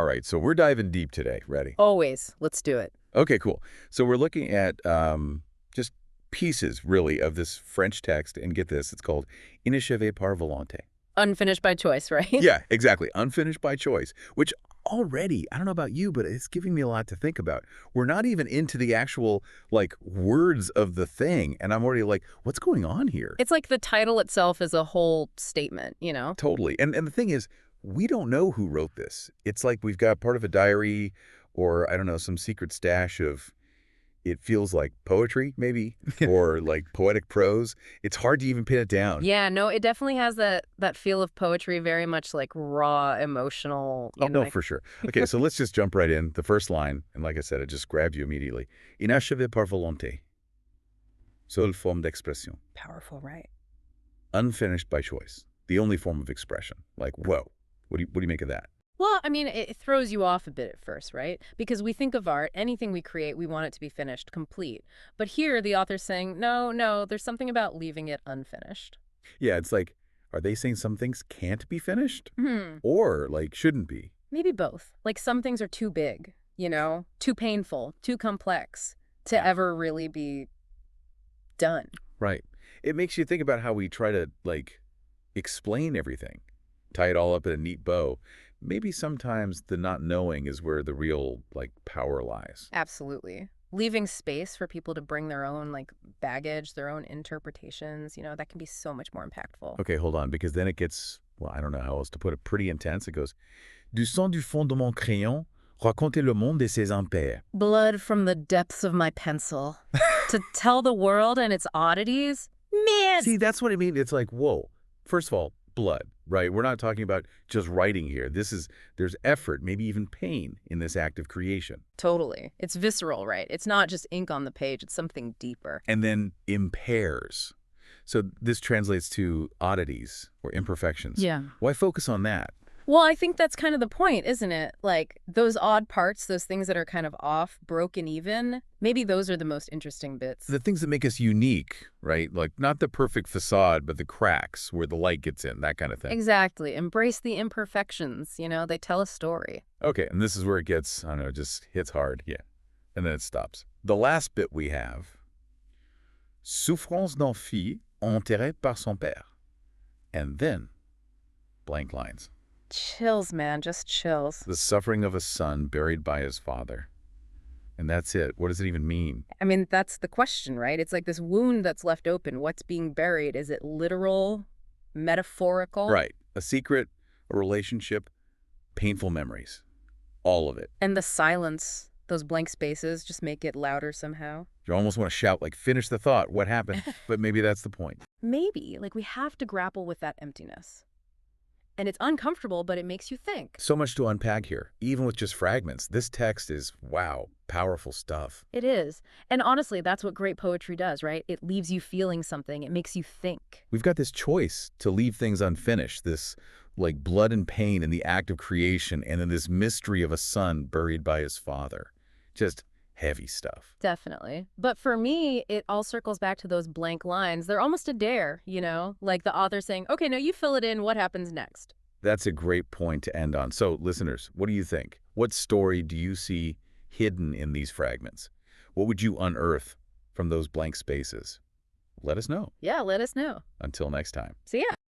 All right, so we're diving deep today. Ready? Always. Let's do it. Okay, cool. So we're looking at just pieces, really, of this French text. And get this, it's called Inachevé par volonté. Unfinished by choice, right? Yeah, exactly. Unfinished by choice, which already, I don't know about you, but it's giving me a lot to think about. We're not even into the actual, like, words of the thing. And I'm already like, what's going on here? It's like the title itself is a whole statement, you know? Totally. And the thing is, we don't know who wrote this. It's like we've got part of a diary or, I don't know, some secret stash of, it feels like poetry, maybe, or like poetic prose. It's hard to even pin it down. Yeah, no, it definitely has that feel of poetry, very much like raw, emotional, Oh, you know, no, like, for sure. Okay, so let's just jump right in. The first line, and like I said, it just grabbed you immediately. Inachevé par volonté, seule forme d'expression. powerful, right? Unfinished by choice. The only form of expression. Like, whoa. What do you make of that? Well, I mean, it throws you off a bit at first, right? Because we think of art, anything we create, we want it to be finished, complete. But here, the author's saying, no, no, there's something about leaving it unfinished. Yeah, it's like, are they saying some things can't be finished? Hmm. Or, like, shouldn't be? Maybe both. Like some things are too big, you know, too painful, too complex to Yeah. ever really be done. Right. It makes you think about how we try to, like, explain everything, tie it all up in a neat bow. Maybe sometimes the not knowing is where the real, like, power lies. Absolutely. Leaving space for people to bring their own, like, baggage, their own interpretations, you know, that can be so much more impactful. Okay, hold on, because then it gets, well, I don't know how else to put it, pretty intense. It goes, Du sang du fond de mon crayon, raconter le monde et ses impairs. Blood from the depths of my pencil. To tell the world and its oddities? Man! See, that's what I mean. It's like, whoa. First of all, blood, right? We're not talking about just writing here. There's effort, maybe even pain in this act of creation. Totally. It's visceral, right? It's not just ink on the page. It's something deeper. And then impairs. So this translates to oddities or imperfections. Yeah. Why focus on that? Well, I think that's kind of the point, isn't it? Like, those odd parts, those things that are kind of off, broken even, maybe those are the most interesting bits. The things that make us unique, right? Like not the perfect facade, but the cracks where the light gets in, that kind of thing. Exactly. Embrace the imperfections, you know, they tell a story. Okay, and this is where it gets, I don't know, just hits hard. Yeah. And then it stops. The last bit we have, souffrance d'un fils enterré par son père. And then, blank lines. Chills, man, just chills. The suffering of a son buried by his father. And that's it. What does it even mean? I mean, that's the question, right? It's like this wound that's left open. What's being buried? Is it literal, metaphorical? Right. A secret, a relationship, painful memories. All of it. And the silence, those blank spaces, just make it louder somehow. You almost want to shout, like, finish the thought. What happened? But maybe that's the point. Maybe, like, we have to grapple with that emptiness. And it's uncomfortable, but it makes you think. So much to unpack here, even with just fragments. This text is, wow, powerful stuff. It is. And honestly, that's what great poetry does, right? It leaves you feeling something. It makes you think. We've got this choice to leave things unfinished, this like blood and pain in the act of creation, and then this mystery of a son buried by his father. Just heavy stuff. Definitely. But for me, it all circles back to those blank lines. They're almost a dare, you know? Like the author saying, okay, now you fill it in. What happens next? That's a great point to end on. So, listeners, what do you think? What story do you see hidden in these fragments? What would you unearth from those blank spaces? Let us know. Yeah, let us know. Until next time. See ya.